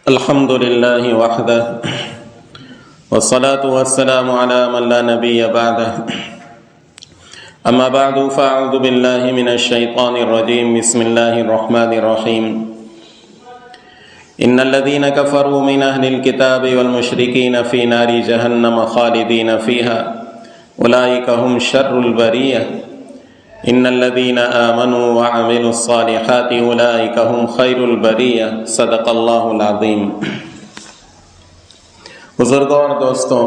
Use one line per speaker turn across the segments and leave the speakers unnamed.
الحمد للہ وحدہ والصلاة والسلام على من لا نبی بعدہ اما بعد فاعوذ باللہ من الشیطان الرجیم بسم اللہ الرحمن الرحیم ان الذین کفروا من اہل الکتاب والمشرکین فی نار جہنم خالدین فیہا اولئک هم شر البریہ ان الذین آمنوا وعملوا الصالحات اولئک هم خیر البریہ صدق اللہ العظیم۔ بزرگوں اور دوستوں،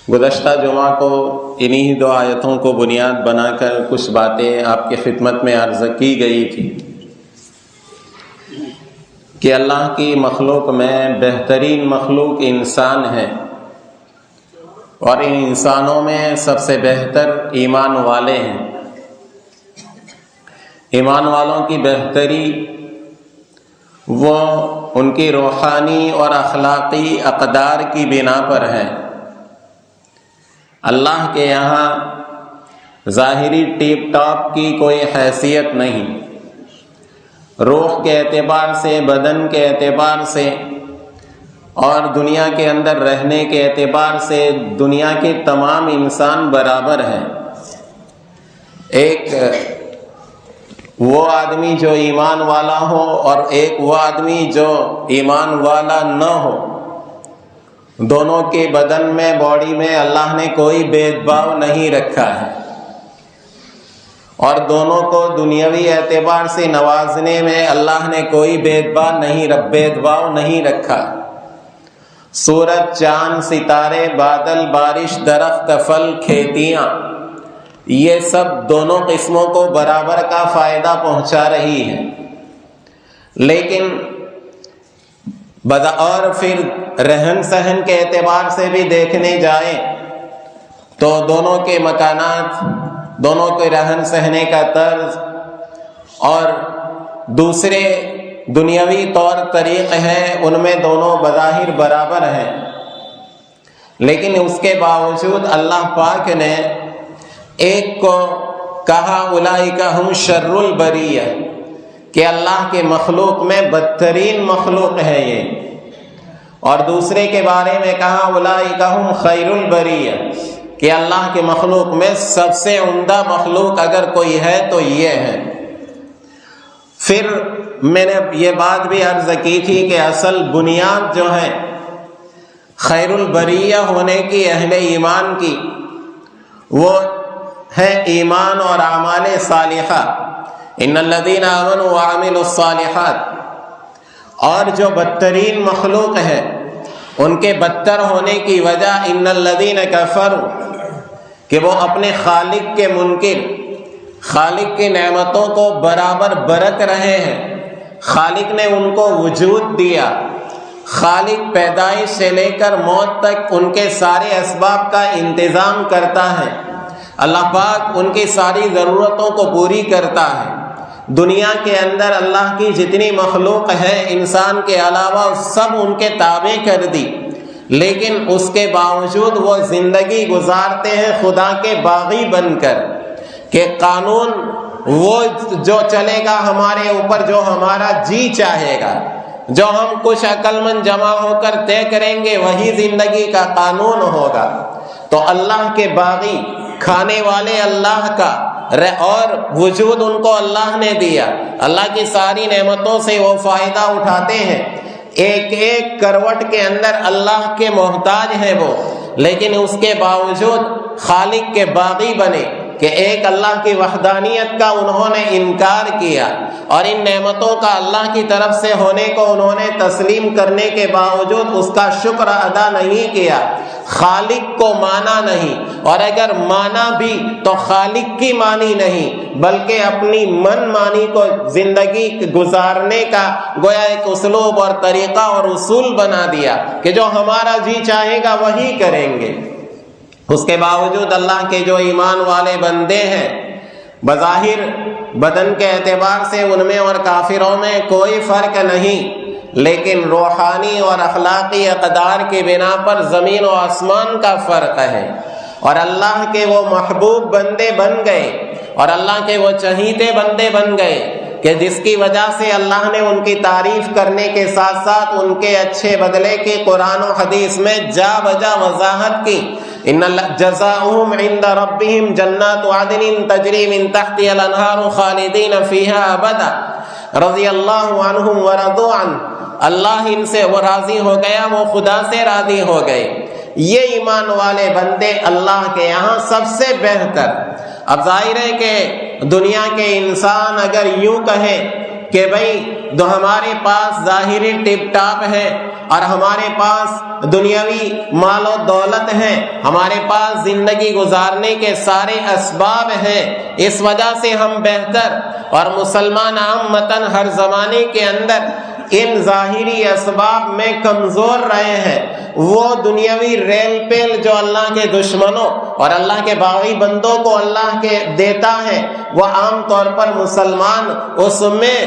گزشتہ جمعہ کو انہی دو آیتوں کو بنیاد بنا کر کچھ باتیں آپ کی خدمت میں عرض کی گئی تھی کہ اللہ کی مخلوق میں بہترین مخلوق انسان ہے، اور ان انسانوں میں سب سے بہتر ایمان والے ہیں۔ ایمان والوں کی بہتری وہ ان کی روحانی اور اخلاقی اقدار کی بنا پر ہے۔ اللہ کے یہاں ظاہری ٹیپ ٹاپ کی کوئی حیثیت نہیں، روح کے اعتبار سے، بدن کے اعتبار سے اور دنیا کے اندر رہنے کے اعتبار سے دنیا کے تمام انسان برابر ہیں۔ ایک وہ آدمی جو ایمان والا ہو اور ایک وہ آدمی جو ایمان والا نہ ہو، دونوں کے بدن میں، باڈی میں اللہ نے کوئی بھید بھاؤ نہیں رکھا ہے، اور دونوں کو دنیاوی اعتبار سے نوازنے میں اللہ نے کوئی بھید بھاؤ نہیں رکھا۔ سورج، چاند، ستارے، بادل، بارش، درخت، پھل، کھیتیاں، یہ سب دونوں قسموں کو برابر کا فائدہ پہنچا رہی ہے۔ لیکن اور پھر رہن سہن کے اعتبار سے بھی دیکھنے جائیں تو دونوں کے مکانات، دونوں کے رہن سہنے کا طرز اور دوسرے دنیاوی طور طریق ہیں، ان میں دونوں بظاہر برابر ہیں، لیکن اس کے باوجود اللہ پاک نے ایک کو کہا اولئک هم شر البریہ، کہ اللہ کے مخلوق میں بدترین مخلوق ہے یہ، اور دوسرے کے بارے میں کہا اولئک هم خیر البریہ، کہ اللہ کے مخلوق میں سب سے عمدہ مخلوق اگر کوئی ہے تو یہ ہے۔ پھر میں نے یہ بات بھی عرض کی تھی کہ اصل بنیاد جو ہے خیر البریہ ہونے کی اہل ایمان کی، وہ ہے ایمان اور اعمال صالحہ، ان الذین آمنوا وعملوا الصالحات۔ اور جو بدترین مخلوق ہے ان کے بدتر ہونے کی وجہ ان الذین کفروا، کہ وہ اپنے خالق کے منکر، خالق کی نعمتوں کو برابر برت رہے ہیں۔ خالق نے ان کو وجود دیا، خالق پیدائش سے لے کر موت تک ان کے سارے اسباب کا انتظام کرتا ہے، اللہ پاک ان کی ساری ضرورتوں کو پوری کرتا ہے۔ دنیا کے اندر اللہ کی جتنی مخلوق ہے انسان کے علاوہ سب ان کے تابع کر دی، لیکن اس کے باوجود وہ زندگی گزارتے ہیں خدا کے باغی بن کر، کہ قانون وہ جو چلے گا ہمارے اوپر، جو ہمارا جی چاہے گا، جو ہم کچھ عقل مند جمع ہو کر طے کریں گے وہی زندگی کا قانون ہوگا۔ تو اللہ کے باغی، کھانے والے اللہ کا، اور وجود ان کو اللہ نے دیا، اللہ کی ساری نعمتوں سے وہ فائدہ اٹھاتے ہیں، ایک ایک کروٹ کے اندر اللہ کے محتاج ہیں وہ، لیکن اس کے باوجود خالق کے باغی بنے کہ ایک اللہ کی وحدانیت کا انہوں نے انکار کیا، اور ان نعمتوں کا اللہ کی طرف سے ہونے کو انہوں نے تسلیم کرنے کے باوجود اس کا شکر ادا نہیں کیا، خالق کو مانا نہیں، اور اگر مانا بھی تو خالق کی مانی نہیں بلکہ اپنی من مانی کو زندگی گزارنے کا گویا ایک اسلوب اور طریقہ اور اصول بنا دیا کہ جو ہمارا جی چاہے گا وہی کریں گے۔ اس کے باوجود اللہ کے جو ایمان والے بندے ہیں، بظاہر بدن کے اعتبار سے ان میں اور کافروں میں کوئی فرق نہیں، لیکن روحانی اور اخلاقی اقدار کی بنا پر زمین و آسمان کا فرق ہے، اور اللہ کے وہ محبوب بندے بن گئے اور اللہ کے وہ چہیتے بندے بن گئے کہ جس کی وجہ سے اللہ نے ان کی تعریف کرنے کے ساتھ ساتھ ان کے اچھے بدلے کی قرآن و حدیث میں جا بجا وضاحت کی۔ ان جزاؤہم عند ربہم جنات عدن تجری من تحتها الانہار خالدین فیہا ابدا رضی اللہ عنہم ورضوا عنہ، اللہ ان سے وہ راضی ہو گیا، وہ خدا سے راضی ہو گئے۔ یہ ایمان والے بندے اللہ کے یہاں سب سے بہتر۔ اب ظاہر ہے کہ دنیا کے انسان اگر یوں کہے کہ بھئی ہمارے پاس ظاہری ٹپ ٹاپ ہے اور ہمارے پاس دنیاوی مال و دولت ہے، ہمارے پاس زندگی گزارنے کے سارے اسباب ہیں، اس وجہ سے ہم بہتر، اور مسلمان عامتاً ہر زمانے کے اندر ان ظاہری اسباب میں کمزور رہے ہیں، وہ دنیاوی ریل پیل جو اللہ کے دشمنوں اور اللہ کے باغی بندوں کو اللہ کے دیتا ہے، وہ عام طور پر مسلمان اس میں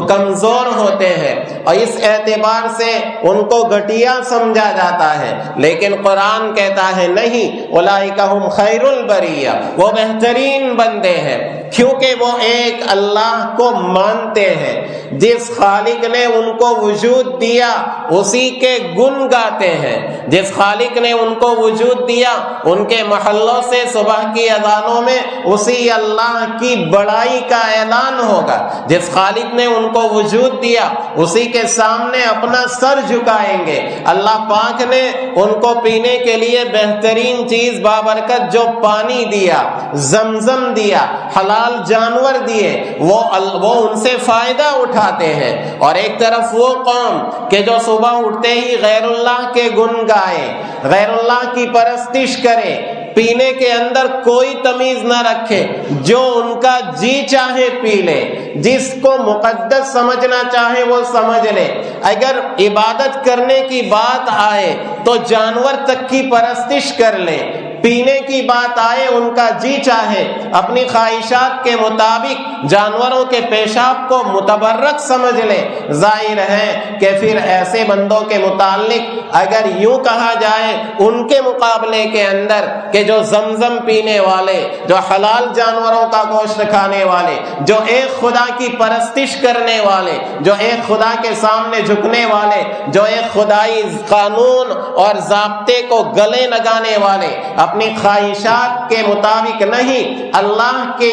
کمزور ہوتے ہیں اور اس اعتبار سے ان کو گھٹیا سمجھا جاتا ہے۔ لیکن قرآن کہتا ہے نہیں، اولئک ھم خیر البریہ، وہ بہترین بندے ہیں، کیونکہ وہ ایک اللہ کو مانتے ہیں، جس خالق نے ان کو وجود دیا اسی کے گن گاتے ہیں، جس خالق نے ان کو وجود دیا ان کے محلوں سے صبح کی اذانوں میں اسی اللہ کی بڑائی کا اعلان ہوگا، جس خالق نے ان کو وجود دیا اسی کے سامنے اپنا سر جھکائیں گے۔ اللہ پاک نے ان کو پینے کے لیے بہترین چیز بابرکت جو پانی دیا، زمزم دیا، حلال جانور دیے، وہ ان سے فائدہ اٹھاتے ہیں، اور ایک طرف وہ قوم کہ جو صبح اٹھتے ہی غیر اللہ کے گن گائے، غیر اللہ کی پرستش کرے، پینے کے اندر کوئی تمیز نہ رکھے، جو ان کا جی چاہے پی لے، جس کو مقدس سمجھنا چاہے وہ سمجھ لے، اگر عبادت کرنے کی بات آئے تو جانور تک کی پرستش کر لے، پینے کی بات آئے ان کا جی چاہے اپنی خواہشات کے مطابق جانوروں کے پیشاب کو متبرک سمجھ لے۔ ظاہر ہے کہ پھر ایسے بندوں کے متعلق اگر یوں کہا جائے ان کے مقابلے کے اندر کہ جو زمزم پینے والے، جو حلال جانوروں کا گوشت کھانے والے، جو ایک خدا کی پرستش کرنے والے، جو ایک خدا کے سامنے جھکنے والے، جو ایک خدائی قانون اور ضابطے کو گلے لگانے والے، اپنی خواہشات کے مطابق نہیں اللہ کی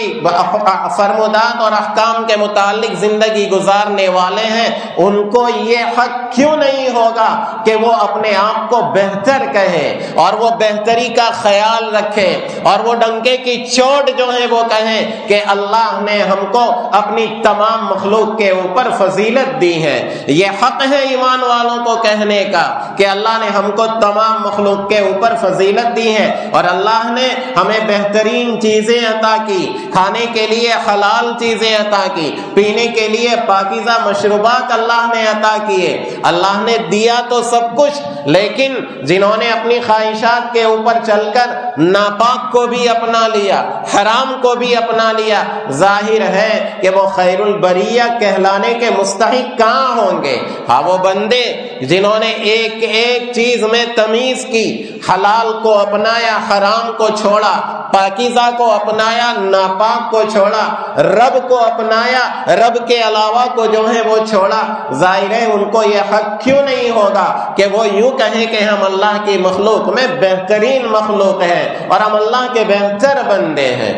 فرمودات اور احکام کے متعلق زندگی گزارنے والے ہیں، ان کو یہ حق کیوں نہیں ہوگا کہ وہ اپنے آپ کو بہتر کہیں اور وہ بہتری کا خیال رکھیں اور وہ ڈنکے کی چوٹ جو ہے وہ کہیں کہ اللہ نے ہم کو اپنی تمام مخلوق کے اوپر فضیلت دی ہے۔ یہ حق ہے ایمان والوں کو کہنے کا کہ اللہ نے ہم کو تمام مخلوق کے اوپر فضیلت دی ہے، اور اللہ نے ہمیں بہترین چیزیں عطا کی، کھانے کے لیے حلال چیزیں عطا کی، پینے کے لیے پاکیزہ مشروبات اللہ نے عطا کیے۔ اللہ نے دیا تو سب کچھ، لیکن جنہوں نے اپنی خواہشات کے اوپر چل کر ناپاک کو بھی اپنا لیا، حرام کو بھی اپنا لیا، ظاہر ہے کہ وہ خیر البریہ کہلانے کے مستحق کہاں ہوں گے؟ ہاں وہ بندے جنہوں نے ایک ایک چیز میں تمیز کی، حلال کو اپنایا، حرام کو چھوڑا، پاکیزہ کو اپنایا، ناپاک کو چھوڑا، رب کو اپنایا، رب کے علاوہ کو جو ہے وہ چھوڑا، ظاہر ہے ان کو یہ حق کیوں نہیں ہوگا کہ وہ یوں کہیں کہ ہم اللہ کی مخلوق میں بہترین مخلوق ہیں اور ہم اللہ کے بہتر بندے ہیں۔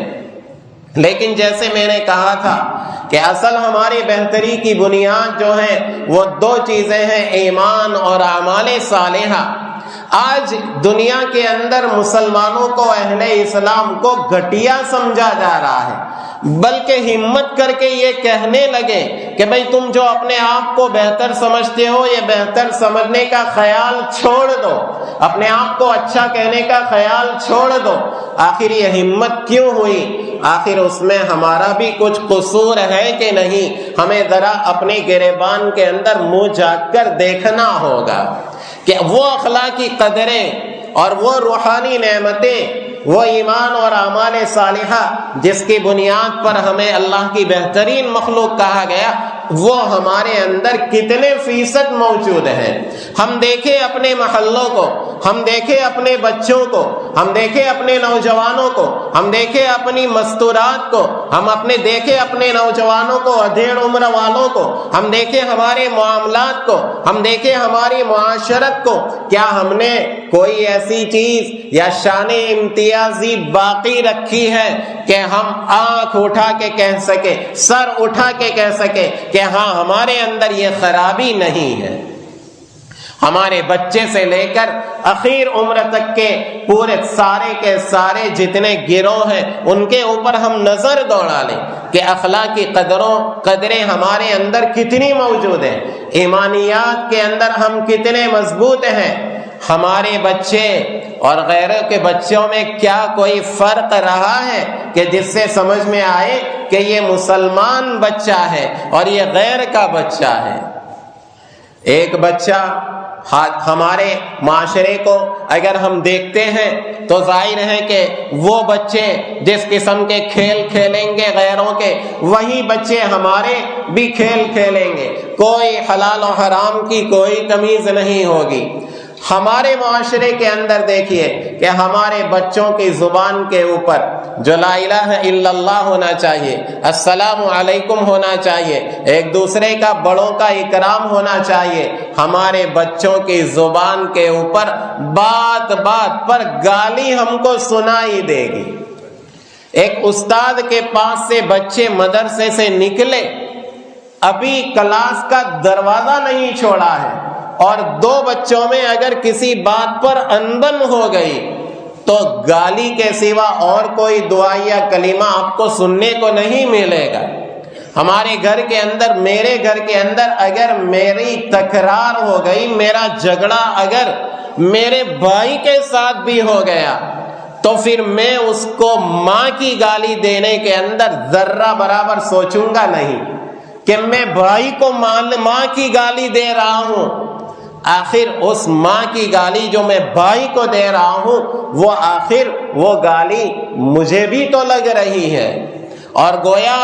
لیکن جیسے میں نے کہا تھا کہ اصل ہماری بہتری کی بنیاد جو ہے وہ دو چیزیں ہیں، ایمان اور اعمال صالحہ۔ آج دنیا کے اندر مسلمانوں کو، اہل اسلام کو گھٹیا سمجھا جا رہا ہے، بلکہ ہمت کر کے یہ کہنے لگے کہ بھئی تم جو اپنے آپ کو بہتر سمجھتے ہو، یہ بہتر سمجھنے کا خیال چھوڑ دو، اپنے آپ کو اچھا کہنے کا خیال چھوڑ دو۔ آخر یہ ہمت کیوں ہوئی؟ آخر اس میں ہمارا بھی کچھ قصور ہے کہ نہیں؟ ہمیں ذرا اپنے گریبان کے اندر منہ جھانک کر دیکھنا ہوگا کہ وہ اخلاقی قدریں اور وہ روحانی نعمتیں، وہ ایمان اور اعمال صالحہ جس کی بنیاد پر ہمیں اللہ کی بہترین مخلوق کہا گیا، وہ ہمارے اندر کتنے فیصد موجود ہیں؟ ہم دیکھیں اپنے محلوں کو، ہم دیکھیں اپنے بچوں کو، ہم دیکھیں اپنے نوجوانوں کو، ہم دیکھیں اپنی مستورات کو، ہم دیکھیں اپنے نوجوانوں کو، ادھیڑ عمر والوں کو، ہم دیکھیں ہمارے معاملات کو، ہم دیکھیں ہماری معاشرت کو. کیا ہم نے کوئی ایسی چیز یا شان امتیازی باقی رکھی ہے کہ ہم آنکھ اٹھا کے کہہ سکے، سر اٹھا کے کہہ سکے کہ ہاں ہمارے اندر یہ خرابی نہیں ہے؟ ہمارے بچے سے لے کر اخیر عمر تک کے پورے سارے کے سارے جتنے گروہ ہیں ان کے اوپر ہم نظر دوڑا لیں کہ اخلاقی قدریں ہمارے اندر کتنی موجود ہیں، ایمانیات کے اندر ہم کتنے مضبوط ہیں. ہمارے بچے اور غیروں کے بچوں میں کیا کوئی فرق رہا ہے کہ جس سے سمجھ میں آئے کہ یہ مسلمان بچہ ہے اور یہ غیر کا بچہ ہے؟ ایک بچہ ہمارے معاشرے کو اگر ہم دیکھتے ہیں تو ظاہر ہے کہ وہ بچے جس قسم کے کھیل کھیلیں گے غیروں کے، وہی بچے ہمارے بھی کھیل کھیلیں گے. کوئی حلال و حرام کی کوئی تمیز نہیں ہوگی. ہمارے معاشرے کے اندر دیکھیے کہ ہمارے بچوں کی زبان کے اوپر جو لا الہ الا اللہ ہونا چاہیے، السلام علیکم ہونا چاہیے، ایک دوسرے کا بڑوں کا اکرام ہونا چاہیے، ہمارے بچوں کی زبان کے اوپر بات بات پر گالی ہم کو سنائی دے گی. ایک استاد کے پاس سے بچے مدرسے سے نکلے، ابھی کلاس کا دروازہ نہیں چھوڑا ہے اور دو بچوں میں اگر کسی بات پر انبن ہو گئی تو گالی کے سوا اور کوئی دعا یا کلمہ آپ کو سننے کو نہیں ملے گا. ہمارے گھر کے اندر، میرے گھر کے اندر اگر میری تکرار ہو گئی، میرا جھگڑا اگر میرے بھائی کے ساتھ بھی ہو گیا تو پھر میں اس کو ماں کی گالی دینے کے اندر ذرہ برابر سوچوں گا نہیں کہ میں بھائی کو ماں کی گالی دے رہا ہوں. آخر اس ماں کی گالی جو میں بھائی کو دے رہا ہوں وہ گالی مجھے بھی تو لگ رہی ہے، اور گویا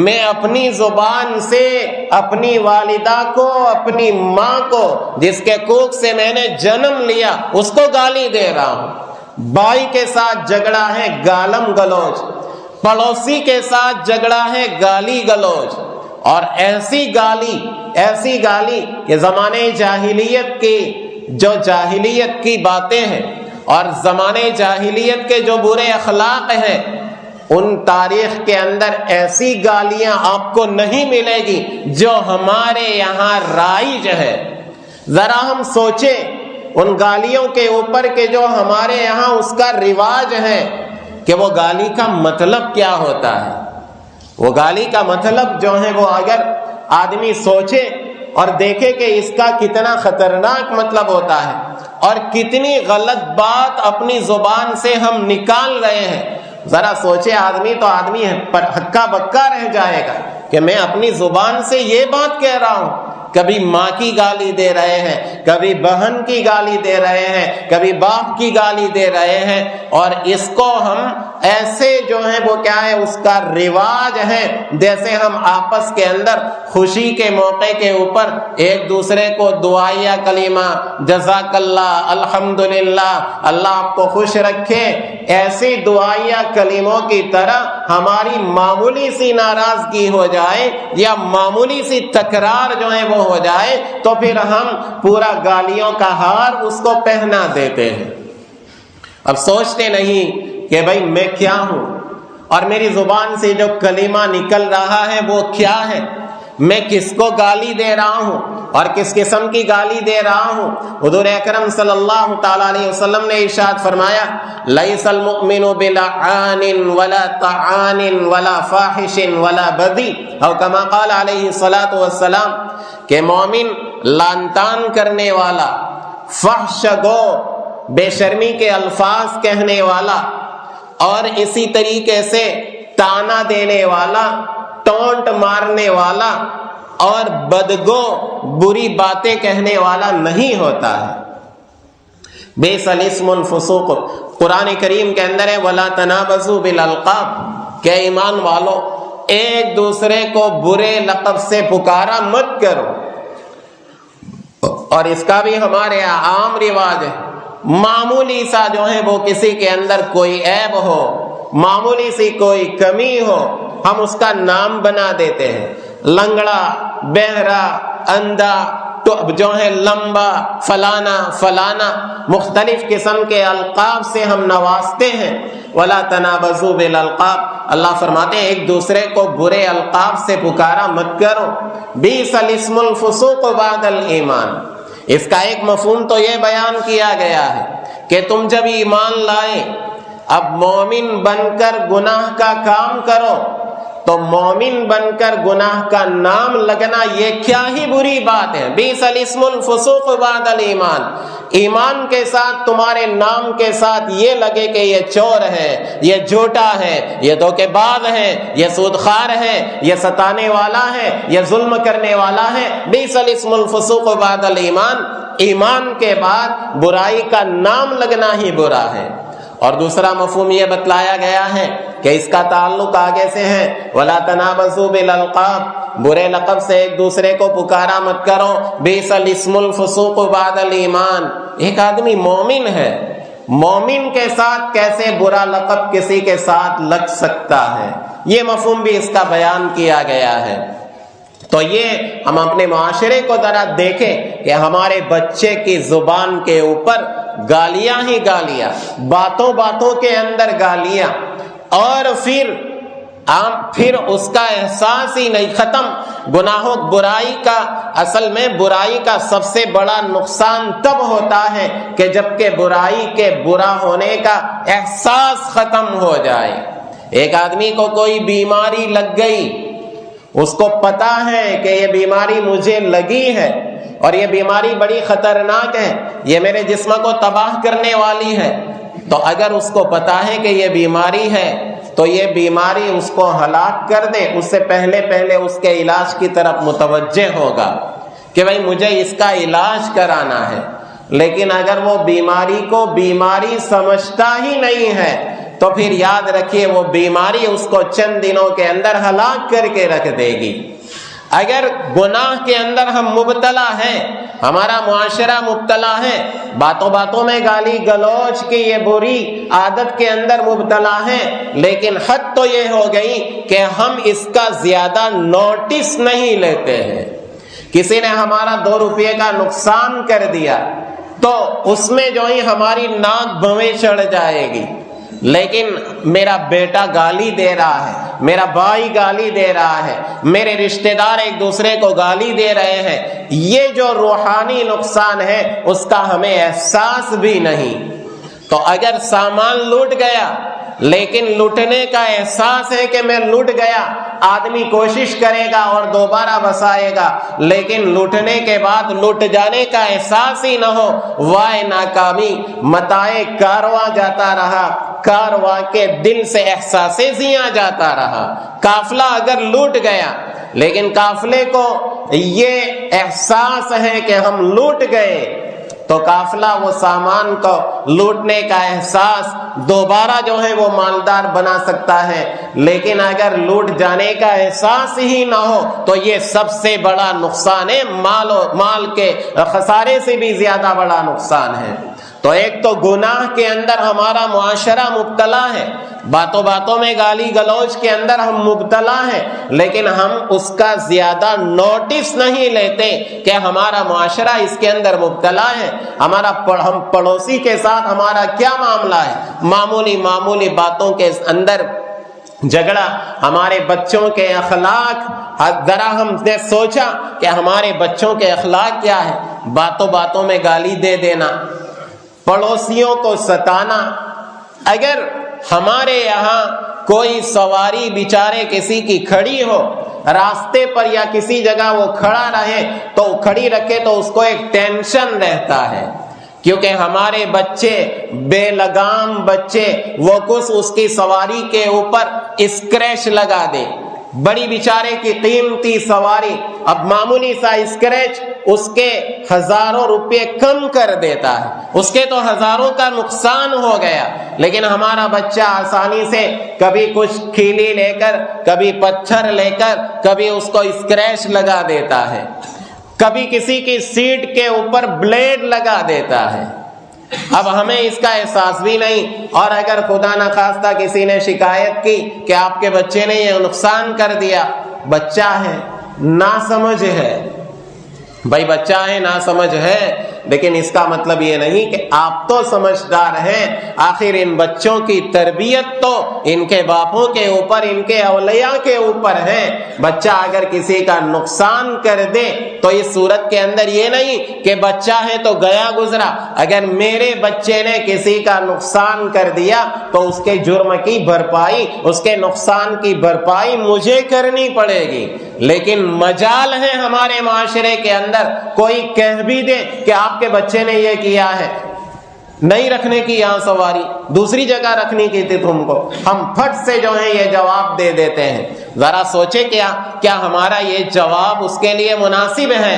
میں اپنی زبان سے اپنی والدہ کو، اپنی ماں کو جس کے کوکھ سے میں نے جنم لیا، اس کو گالی دے رہا ہوں. بھائی کے ساتھ جھگڑا ہے گالم گلوچ، پڑوسی کے ساتھ جھگڑا ہے گالی گلوچ، اور ایسی گالی کہ زمانے جاہلیت کی باتیں ہیں اور زمانے جاہلیت کے جو برے اخلاق ہیں، ان تاریخ کے اندر ایسی گالیاں آپ کو نہیں ملے گی جو ہمارے یہاں رائج ہے. ذرا ہم سوچیں ان گالیوں کے اوپر کہ جو ہمارے یہاں اس کا رواج ہے کہ وہ گالی کا مطلب کیا ہوتا ہے. وہ گالی کا مطلب جو ہے وہ اگر آدمی سوچے اور دیکھے کہ اس کا کتنا خطرناک مطلب ہوتا ہے اور کتنی غلط بات اپنی زبان سے ہم نکال رہے ہیں، ذرا سوچے آدمی تو آدمی ہکا بکا رہ جائے گا کہ میں اپنی زبان سے یہ بات کہہ رہا ہوں. کبھی ماں کی گالی دے رہے ہیں، کبھی بہن کی گالی دے رہے ہیں، کبھی باپ کی گالی دے رہے ہیں، اور اس کو ہم ایسے جو ہے وہ کیا ہے اس کا رواج ہے جیسے ہم آپس کے اندر خوشی کے موقع کے اوپر ایک دوسرے کو دعائیہ کلمہ جزاک اللہ، الحمدللہ، اللہ آپ کو خوش رکھے، ایسی دعائیہ کلموں کی طرح ہماری معمولی سی ناراضگی ہو جائے یا معمولی سی تکرار جو ہے وہ ہو جائے تو پھر ہم پورا گالیوں کا ہار اس کو پہنا دیتے ہیں. اب سوچتے نہیں کہ بھائی میں کیا ہوں اور میری زبان سے جو کلمہ نکل رہا ہے وہ کیا ہے، میں کس کو گالی دے رہا ہوں اور کس قسم کی گالی دے رہا ہوں. حضور اکرم صلی اللہ تعالی علیہ وسلم نے ارشاد فرمایا لیس المؤمن بلعان ولا طعان ولا فاحش ولا بذی، او کما قال علیہ الصلاۃ والسلام، کہ مومن لعن طعن کرنے والا، فحش گو، بے شرمی کے الفاظ کہنے والا، اور اسی طریقے سے تانا دینے والا، ٹونٹ مارنے والا اور بدگو بری باتیں کہنے والا نہیں ہوتا ہے. بیس الاسم الفسوق، قرآن کریم کے اندر ہے وَلَا تَنَابَزُوا بِالْأَلْقَابِ، کہ ایمان والو ایک دوسرے کو برے لقب سے پکارا مت کرو. اور اس کا بھی ہمارے عام رواج ہے، معمولی سا جو ہے وہ کسی کے اندر کوئی عیب ہو، معمولی سی کوئی کمی ہو، ہم اس کا نام بنا دیتے ہیں، لنگڑا، بہرا، اندھا، جو ہے لمبا، فلانا فلانا، مختلف قسم کے القاب سے ہم نوازتے ہیں۔ وَلَا تَنَابَزُوا بِالْأَلْقَابِ، اللہ فرماتے ہیں ایک دوسرے کو برے القاب سے پکارا مت کرو۔ بِئْسَ الِاسْمُ الْفُسُوقُ بَعْدَ الْإِيمَانِ، اس کا ایک مفہوم تو یہ بیان کیا گیا ہے کہ تم جب ایمان لائے، اب مومن بن کر گناہ کا کام کرو، تو مومن بن کر گناہ کا نام لگنا یہ کیا ہی بری بات ہے۔ بِئْسَ الِاسْمُ الْفُسُوقُ بَعْدَ الْإِيمَانِ، ایمان کے ساتھ تمہارے نام کے ساتھ یہ لگے کہ یہ چور ہے، یہ جھوٹا ہے، یہ دھوکے باز ہے، یہ سود خوار ہے، یہ ستانے والا ہے، یہ ظلم کرنے والا ہے۔ بِئْسَ الِاسْمُ الْفُسُوقُ بَعْدَ الْإِيمَانِ، ایمان کے بعد برائی کا نام لگنا ہی برا ہے۔ اور دوسرا مفہوم یہ بتلایا گیا ہے کہ اس کا تعلق آگے سے ہے، وَلَا تَنَابَزُوا بِالْأَلْقَابِ، برے لقب سے ایک دوسرے کو پکارا مت کرو۔ بِئْسَ الِاسْمُ الْفُسُوقُ بَعْدَ الْإِيمَانِ، ایک آدمی مومن ہے، مومن کے ساتھ کیسے برا لقب کسی کے ساتھ لگ سکتا ہے، یہ مفہوم بھی اس کا بیان کیا گیا ہے۔ تو یہ ہم اپنے معاشرے کو ذرا دیکھیں کہ ہمارے بچے کی زبان کے اوپر گالیاں ہی گالیاں، باتوں باتوں کے اندر گالیاں، اور پھر اس کا احساس ہی نہیں ختم۔ گناہوں برائی کا، اصل میں برائی کا سب سے بڑا نقصان تب ہوتا ہے کہ جب کہ برائی کے برا ہونے کا احساس ختم ہو جائے۔ ایک آدمی کو کوئی بیماری لگ گئی، اس کو پتا ہے کہ یہ بیماری مجھے لگی ہے اور یہ بیماری بڑی خطرناک ہے، یہ میرے جسم کو تباہ کرنے والی ہے، تو اگر اس کو پتا ہے کہ یہ بیماری ہے تو یہ بیماری اس کو ہلاک کر دے، اس سے پہلے اس کے علاج کی طرف متوجہ ہوگا کہ بھائی مجھے اس کا علاج کرانا ہے۔ لیکن اگر وہ بیماری کو بیماری سمجھتا ہی نہیں ہے تو پھر یاد رکھیے وہ بیماری اس کو چند دنوں کے اندر ہلاک کر کے رکھ دے گی۔ اگر گناہ کے اندر ہم مبتلا ہیں، ہمارا معاشرہ مبتلا ہے، باتوں باتوں میں گالی گلوچ کی یہ بری عادت کے اندر مبتلا ہے، لیکن حد تو یہ ہو گئی کہ ہم اس کا زیادہ نوٹس نہیں لیتے ہیں۔ کسی نے ہمارا 2 روپے کا نقصان کر دیا تو اس میں جو ہی ہماری ناک بھویں چڑھ جائے گی، لیکن میرا بیٹا گالی دے رہا ہے، میرا بھائی گالی دے رہا ہے، میرے رشتہ دار ایک دوسرے کو گالی دے رہے ہیں، یہ جو روحانی نقصان ہے اس کا ہمیں احساس بھی نہیں۔ تو اگر سامان لوٹ گیا لیکن لوٹنے کا احساس ہے کہ میں لوٹ گیا، آدمی کوشش کرے گا اور دوبارہ بسائے گا، لیکن لوٹنے کے بعد لوٹ جانے کا احساس ہی نہ ہو، وائے ناکامی، متاع کارواں جاتا رہا، کارواں کے دل سے احساس زیاں جاتا رہا۔ قافلہ اگر لوٹ گیا لیکن قافلے کو یہ احساس ہے کہ ہم لوٹ گئے، تو قافلہ وہ سامان کو لوٹنے کا احساس دوبارہ جو ہے وہ مالدار بنا سکتا ہے، لیکن اگر لوٹ جانے کا احساس ہی نہ ہو تو یہ سب سے بڑا نقصان ہے، مال کے خسارے سے بھی زیادہ بڑا نقصان ہے۔ تو ایک تو گناہ کے اندر ہمارا معاشرہ مبتلا ہے، باتوں باتوں میں گالی گلوچ کے اندر ہم مبتلا ہیں، لیکن ہم اس کا زیادہ نوٹس نہیں لیتے کہ ہمارا معاشرہ اس کے اندر مبتلا ہے۔ ہم پڑوسی کے ساتھ ہمارا کیا معاملہ ہے، معمولی باتوں کے اندر جھگڑا، ہمارے بچوں کے اخلاق، ذرا ہم نے سوچا کہ ہمارے بچوں کے اخلاق کیا ہے، باتوں باتوں میں گالی دے دینا، پڑوسیوں کو ستانا۔ اگر ہمارے یہاں کوئی سواری بیچارے کسی کی کھڑی ہو راستے پر یا کسی جگہ وہ کھڑا رہے تو کھڑی رکھے تو اس کو ایک ٹینشن رہتا ہے، کیونکہ ہمارے بچے بے لگام بچے وہ کچھ اس کی سواری کے اوپر اسکریچ لگا دے، بڑی بیچارے کی قیمتی سواری، اب معمولی سا اسکریچ اس کے ہزاروں روپے کم کر دیتا ہے، اس کے تو ہزاروں کا نقصان ہو گیا، لیکن ہمارا بچہ آسانی سے کبھی کچھ کھیلی لے کر، کبھی پتھر لے کر، کبھی اس کو اسکریچ لگا دیتا ہے۔ کبھی کسی کی سیٹ کے اوپر بلیڈ لگا دیتا ہے. اب ہمیں اس کا احساس بھی نہیں، اور اگر خدا نخواستہ کسی نے شکایت کی کہ آپ کے بچے نے یہ نقصان کر دیا، بچہ ہے، ناسمجھ ہے، بھائی بچہ ہے، ناسمجھ ہے، لیکن اس کا مطلب یہ نہیں کہ آپ تو سمجھدار ہیں. آخر ان بچوں کی تربیت تو ان کے باپوں کے اوپر، ان کے اولیاء کے اوپر ہے. بچہ اگر کسی کا نقصان کر دے تو اس صورت کے اندر یہ نہیں کہ بچہ ہے تو گیا گزرا. اگر میرے بچے نے کسی کا نقصان کر دیا تو اس کے جرم کی بھرپائی، اس کے نقصان کی بھرپائی مجھے کرنی پڑے گی. لیکن مجال ہے ہمارے معاشرے کے اندر کوئی کہہ بھی دے کہ آپ کے بچے نے یہ کیا ہے، نہیں رکھنے کی یہاں سواری، دوسری جگہ رکھنی کی تھی تم کو، ہم پھٹ سے جو ہے یہ جواب دے دیتے ہیں. ذرا سوچے کیا ہمارا یہ جواب اس کے لیے مناسب ہے؟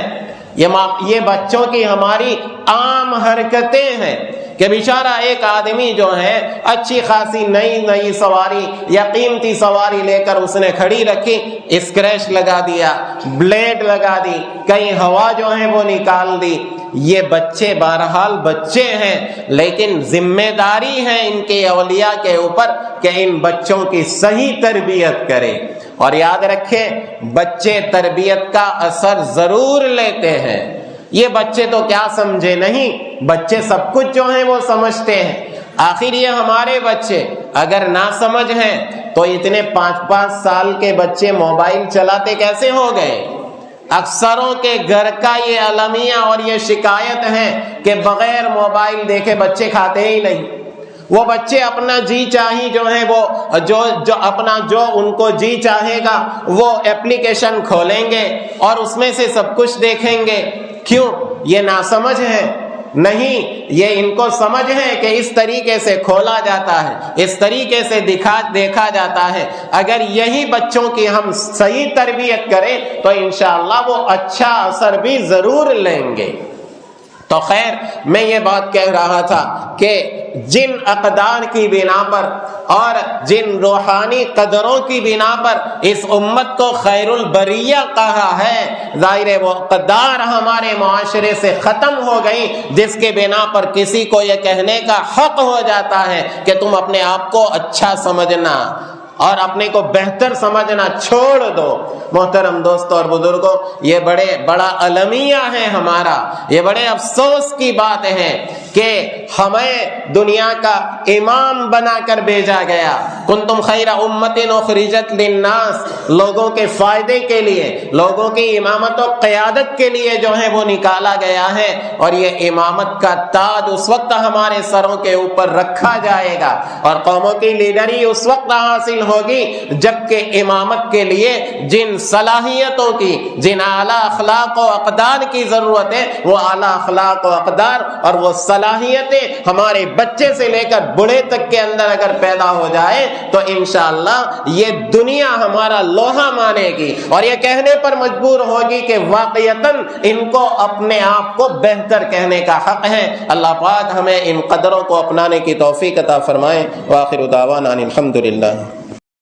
یہ بچوں کی ہماری عام حرکتیں ہیں کہ بیچارہ ایک آدمی جو ہے اچھی خاصی نئی سواری یا قیمتی سواری لے کر اس نے کھڑی رکھی، اسکریچ لگا دیا، بلیڈ لگا دی، کہیں ہوا جو ہے وہ نکال دی. یہ بچے بہرحال بچے ہیں، لیکن ذمہ داری ہے ان کے اولیاء کے اوپر کہ ان بچوں کی صحیح تربیت کرے. اور یاد رکھیں، بچے تربیت کا اثر ضرور لیتے ہیں. یہ بچے تو کیا سمجھے نہیں، بچے سب کچھ جو ہیں وہ سمجھتے ہیں. آخر یہ ہمارے بچے اگر نہ سمجھ ہیں تو اتنے 5-5 سال کے بچے موبائل چلاتے کیسے ہو گئے؟ اکثروں کے گھر کا یہ المیہ اور یہ شکایت ہے کہ بغیر موبائل دیکھے بچے کھاتے ہی نہیں. وہ بچے اپنا جی چاہی جو ہے وہ جو ان کو جی چاہے گا وہ ایپلیکیشن کھولیں گے اور اس میں سے سب کچھ دیکھیں گے. کیوں؟ یہ ناسمجھ ہے؟ نہیں، یہ ان کو سمجھ ہے کہ اس طریقے سے کھولا جاتا ہے، اس طریقے سے دیکھا جاتا ہے. اگر یہی بچوں کی ہم صحیح تربیت کریں تو انشاءاللہ وہ اچھا اثر بھی ضرور لیں گے. تو خیر، میں یہ بات کہہ رہا تھا کہ جن اقدار کی بنا پر اور جن روحانی قدروں کی بنا پر اس امت کو خیر البریہ کہا ہے، ظاہر وہ اقدار ہمارے معاشرے سے ختم ہو گئی جس کے بنا پر کسی کو یہ کہنے کا حق ہو جاتا ہے کہ تم اپنے آپ کو اچھا سمجھنا اور اپنے کو بہتر سمجھنا چھوڑ دو. محترم دوستوں اور بزرگوں، یہ بڑا المیہ ہے ہمارا، یہ بڑے افسوس کی بات ہے کہ ہمیں دنیا کا امام بنا کر بھیجا گیا. کنتم خیر امت اخرجت للناس، لوگوں کے فائدے کے لیے، لوگوں کی امامت و قیادت کے لیے جو ہے وہ نکالا گیا ہے. اور یہ امامت کا تاج اس وقت ہمارے سروں کے اوپر رکھا جائے گا اور قوموں کی لیڈری اس وقت حاصل ہوگی جبکہ امامت کے لیے جن صلاحیتوں کی، جن اعلیٰ اخلاق و اقدار کی ضرورت ہے، وہ اعلیٰ اخلاق و اقدار اور وہ صلاحیتیں ہمارے بچے سے لے کر بڑے تک کے اندر اگر پیدا ہو جائے تو انشاءاللہ یہ دنیا ہمارا لوہا مانے گی اور یہ کہنے پر مجبور ہوگی کہ واقعتاً ان کو اپنے آپ کو بہتر کہنے کا حق ہے. اللہ پاک ہمیں ان قدروں کو اپنانے کی توفیق عطا فرمائے. وآخر دعوانا ان الحمدللہ.